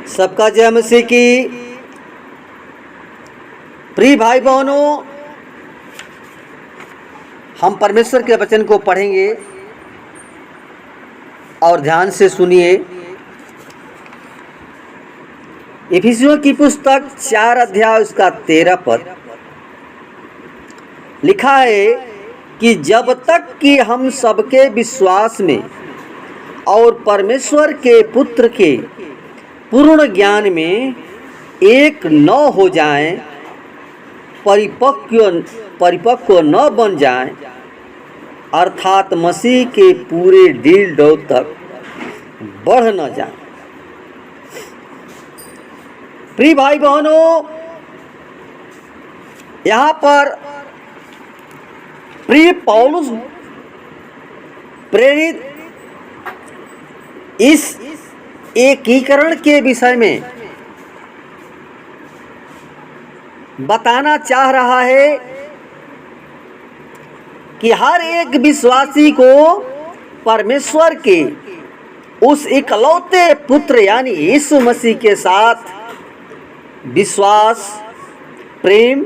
सबका जय मसीह की। प्रिय भाई बहनों, हम परमेश्वर के वचन को पढ़ेंगे और ध्यान से सुनिए। इफिसियों की पुस्तक 4 अध्याय उसका 13 पद लिखा है कि जब तक कि हम सबके विश्वास में और परमेश्वर के पुत्र के पूर्ण ज्ञान में एक न हो जाएं, परिपक्व न बन जाएं, अर्थात मसीह के पूरे ढील डौल तक बढ़ न जाएं। प्रिय भाई बहनों, यहाँ पर प्रिय पौलुस प्रेरित इस एकीकरण के विषय में बताना चाह रहा है कि हर एक विश्वासी को परमेश्वर के उस इकलौते पुत्र यानी यीशु मसीह के साथ विश्वास, प्रेम,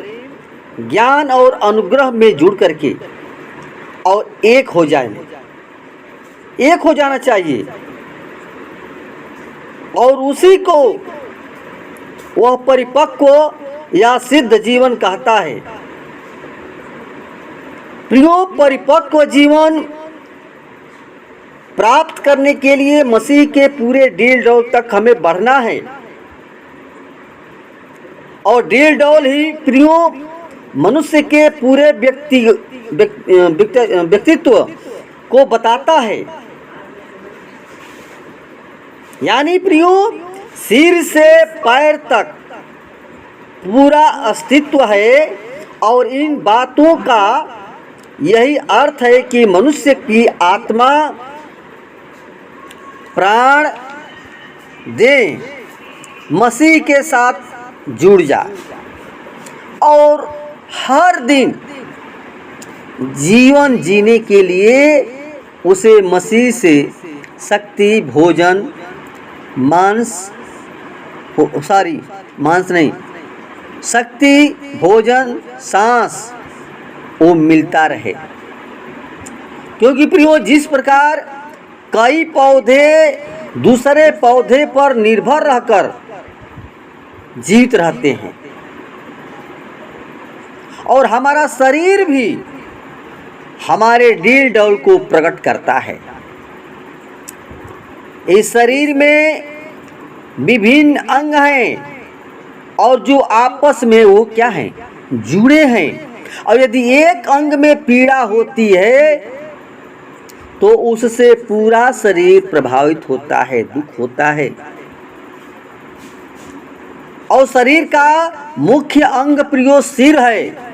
ज्ञान और अनुग्रह में जुड़ करके और एक हो जाना चाहिए और उसी को वह परिपक्व या सिद्ध जीवन कहता है। प्रियो, परिपक्व जीवन प्राप्त करने के लिए मसीह के पूरे ढील डौल तक हमें बढ़ना है और ढील डौल ही प्रियो मनुष्य के पूरे व्यक्तित्व को बताता है। यानी प्रियो, सिर से पैर तक पूरा अस्तित्व है और इन बातों का यही अर्थ है कि मनुष्य की आत्मा प्राण दे मसीह के साथ जुड़ जाए और हर दिन जीवन जीने के लिए उसे मसीह से शक्ति, भोजन, शक्ति, भोजन, सांस वो मिलता रहे। क्योंकि प्रियो, जिस प्रकार कई पौधे दूसरे पौधे पर निर्भर रहकर जीवित रहते हैं और हमारा शरीर भी हमारे ढील डौल को प्रकट करता है। इस शरीर में विभिन्न अंग हैं और जो आपस में वो क्या हैं, जुड़े हैं। और यदि एक अंग में पीड़ा होती है तो उससे पूरा शरीर प्रभावित होता है, दुख होता है। और शरीर का मुख्य अंग प्रियो सिर है,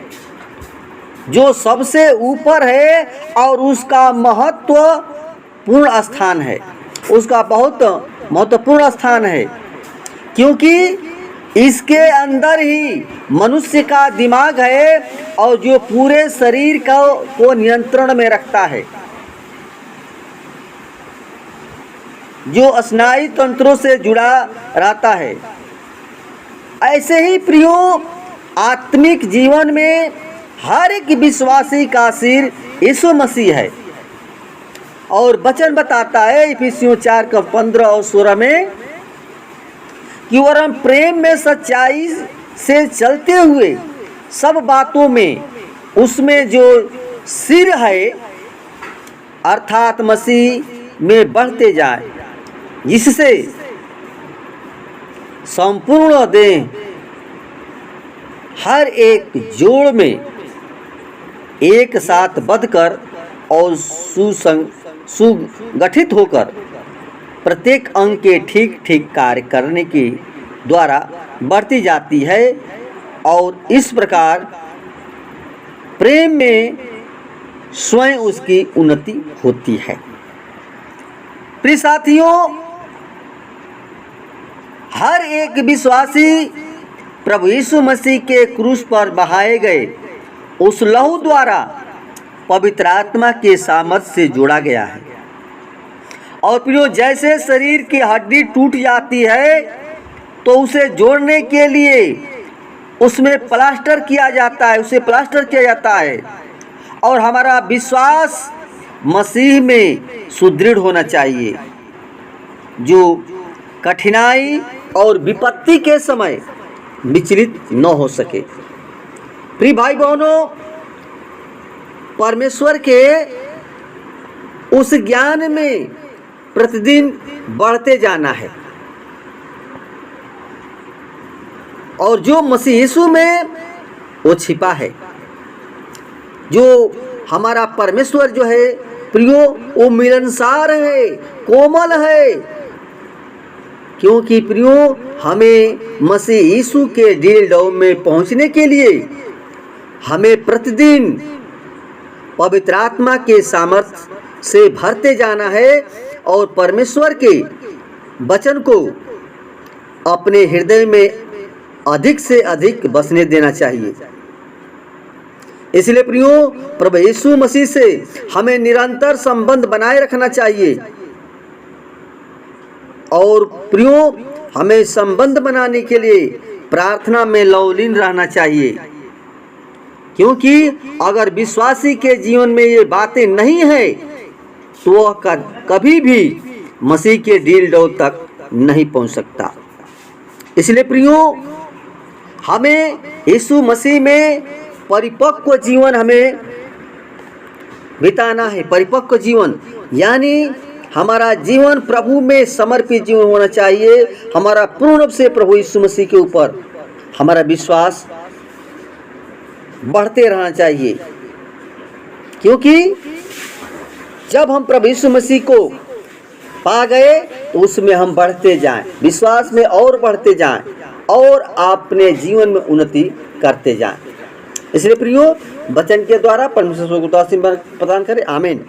जो सबसे ऊपर है और उसका महत्वपूर्ण स्थान है, उसका बहुत महत्वपूर्ण स्थान है। क्योंकि इसके अंदर ही मनुष्य का दिमाग है और जो पूरे शरीर को नियंत्रण में रखता है, जो स्नायु तंत्रों से जुड़ा रहता है। ऐसे ही प्रियो, आत्मिक जीवन में हर एक विश्वासी का सिर यीशु मसीह है और वचन बताता है इफिसियों 4 का 15 और 16 में कि वह प्रेम में सच्चाई से चलते हुए सब बातों में उसमें जो सिर है अर्थात मसीह में बढ़ते जाए, जिससे संपूर्ण देह हर एक जोड़ में एक साथ बंधकर और सुगठित होकर प्रत्येक अंग के ठीक ठीक कार्य करने के द्वारा बढ़ती जाती है और इस प्रकार प्रेम में स्वयं उसकी उन्नति होती है। प्रिय साथियों, हर एक विश्वासी प्रभु यीशु मसीह के क्रूस पर बहाए गए उस लहू द्वारा पवित्र आत्मा के सामर्थ से जोड़ा गया है। और प्रियो, जैसे शरीर की हड्डी टूट जाती है तो उसे जोड़ने के लिए उसमें प्लास्टर किया जाता है, उसे प्लास्टर किया जाता है। और हमारा विश्वास मसीह में सुदृढ़ होना चाहिए, जो कठिनाई और विपत्ति के समय विचलित न हो सके। प्रिय भाई बहनों, परमेश्वर के उस ज्ञान में प्रतिदिन बढ़ते जाना है, और जो मसीह यीशु में वो छिपा है। जो हमारा परमेश्वर जो है प्रियो, वो मिलनसार है, कोमल है, क्योंकि प्रियो हमें मसीह यीशु के दिल डोम में पहुंचने के लिए हमें प्रतिदिन पवित्र आत्मा के सामर्थ्य से भरते जाना है और परमेश्वर के वचन को अपने हृदय में अधिक से अधिक बसने देना चाहिए। इसलिए प्रियो, प्रभु यीशु मसीह से हमें निरंतर संबंध बनाए रखना चाहिए। और प्रियो, हमें संबंध बनाने के लिए प्रार्थना में लवलीन रहना चाहिए, क्योंकि अगर विश्वासी के जीवन में ये बातें नहीं है तो वह कभी भी मसीह के दिल डोर तक नहीं पहुंच सकता। इसलिए प्रियो, हमें यीशु मसीह में परिपक्व जीवन हमें बिताना है। परिपक्व जीवन यानी हमारा जीवन प्रभु में समर्पित जीवन होना चाहिए। हमारा पूर्ण रूप से प्रभु यीशु मसीह के ऊपर हमारा विश्वास बढ़ते रहना चाहिए, क्योंकि जब हम प्रभु यीशु मसीह को पा गए तो उसमें हम बढ़ते जाएं, विश्वास में और बढ़ते जाएं और अपने जीवन में उन्नति करते जाएं। इसलिए प्रियो, वचन के द्वारा परमेश्वर को प्रदान करे। आमीन।